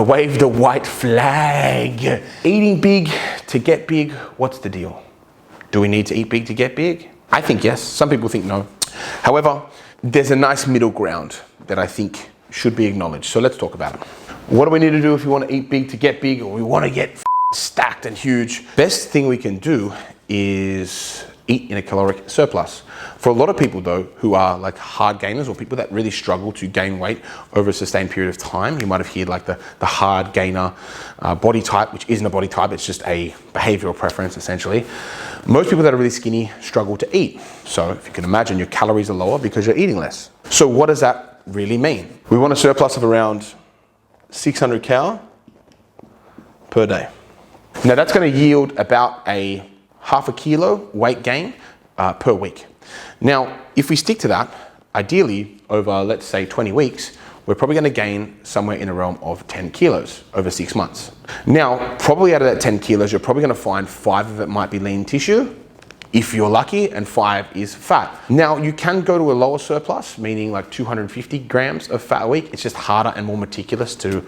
I wave the white flag. Eating big to get big, what's the deal? Do we need to eat big to get big? I think yes, some people think no. However, there's a nice middle ground that I think should be acknowledged. So let's talk about it. What do we need to do if we want to eat big to get big, or we want to get stacked and huge? Best thing we can do is eat in a caloric surplus. For a lot of people though, who are like hard gainers or people that really struggle to gain weight over a sustained period of time, you might have heard like the hard gainer body type, which isn't a body type, it's just a behavioral preference essentially. Most people that are really skinny struggle to eat. So if you can imagine, your calories are lower because you're eating less. So what does that really mean? We want a surplus of around 600 cal per day. Now that's going to yield about a half a kilo weight gain per week. Now, if we stick to that, ideally over, let's say 20 weeks, we're probably going to gain somewhere in the realm of 10 kilos over 6 months. Now, probably out of that 10 kilos, you're probably going to find 5 of it might be lean tissue, if you're lucky, and 5 is fat. Now, you can go to a lower surplus, meaning like 250 grams of fat a week. It's just harder and more meticulous to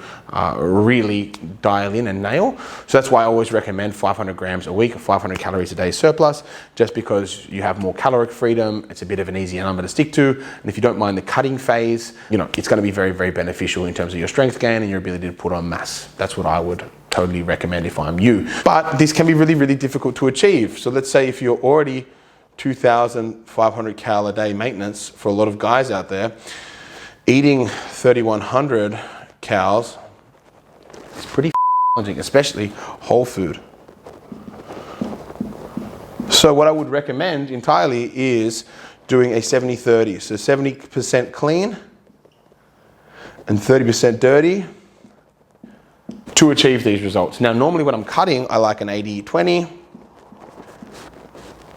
really dial in and nail. So that's why I always recommend 500 grams a week, 500 calories a day surplus, just because you have more caloric freedom. It's a bit of an easier number to stick to. And if you don't mind the cutting phase, you know, it's going to be very, very beneficial in terms of your strength gain and your ability to put on mass. That's what I would totally recommend if I'm you. But this can be really, really difficult to achieve. So let's say if you're already 2,500 cal a day maintenance, for a lot of guys out there, eating 3,100 cals is pretty challenging, especially whole food. So what I would recommend entirely is doing a 70-30. So 70% clean and 30% dirty to achieve these results. Now, normally when I'm cutting, I like an 80-20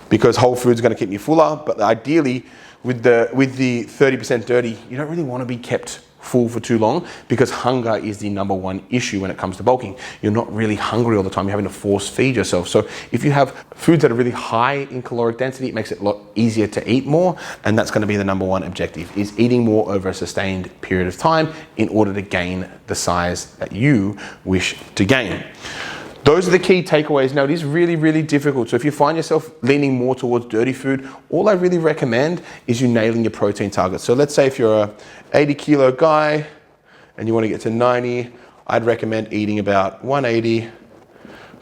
because whole food's going to keep me fuller. But ideally, with the 30% dirty, you don't really want to be kept full for too long because hunger is the #1 issue when it comes to bulking. You're not really hungry all the time. You're having to force feed yourself. So if you have foods that are really high in caloric density, it makes it a lot easier to eat more. And that's going to be the #1 objective, is eating more over a sustained period of time in order to gain the size that you wish to gain. Those are the key takeaways. Now, it is really, really difficult. So if you find yourself leaning more towards dirty food, all I really recommend is you nailing your protein targets. So let's say if you're a 80 kilo guy and you want to get to 90, I'd recommend eating about 180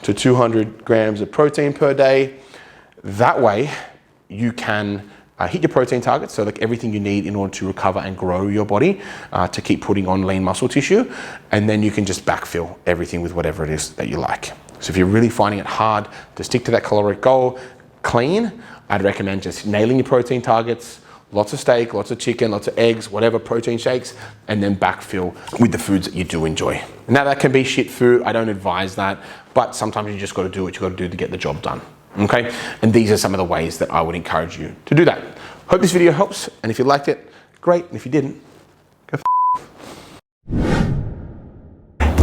to 200 grams of protein per day. That way you can hit your protein targets, so like everything you need in order to recover and grow your body to keep putting on lean muscle tissue, and then you can just backfill everything with whatever it is that you like. So if you're really finding it hard to stick to that caloric goal clean, I'd recommend just nailing your protein targets, lots of steak, lots of chicken, lots of eggs, whatever protein shakes, and then backfill with the foods that you do enjoy. Now that can be shit food, I don't advise that, but sometimes you just got to do what you got to do to get the job done. Okay, and these are some of the ways that I would encourage you to do that. Hope this video helps, and if you liked it, great, and if you didn't, go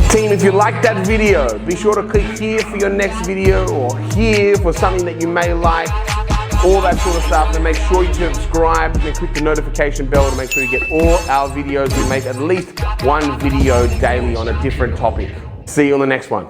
Team, if you liked that video, be sure to click here for your next video, or here for something that you may like, all that sort of stuff, and make sure you subscribe and click the notification bell to make sure you get all our videos. We make at least one video daily on a different topic. See you on the next one.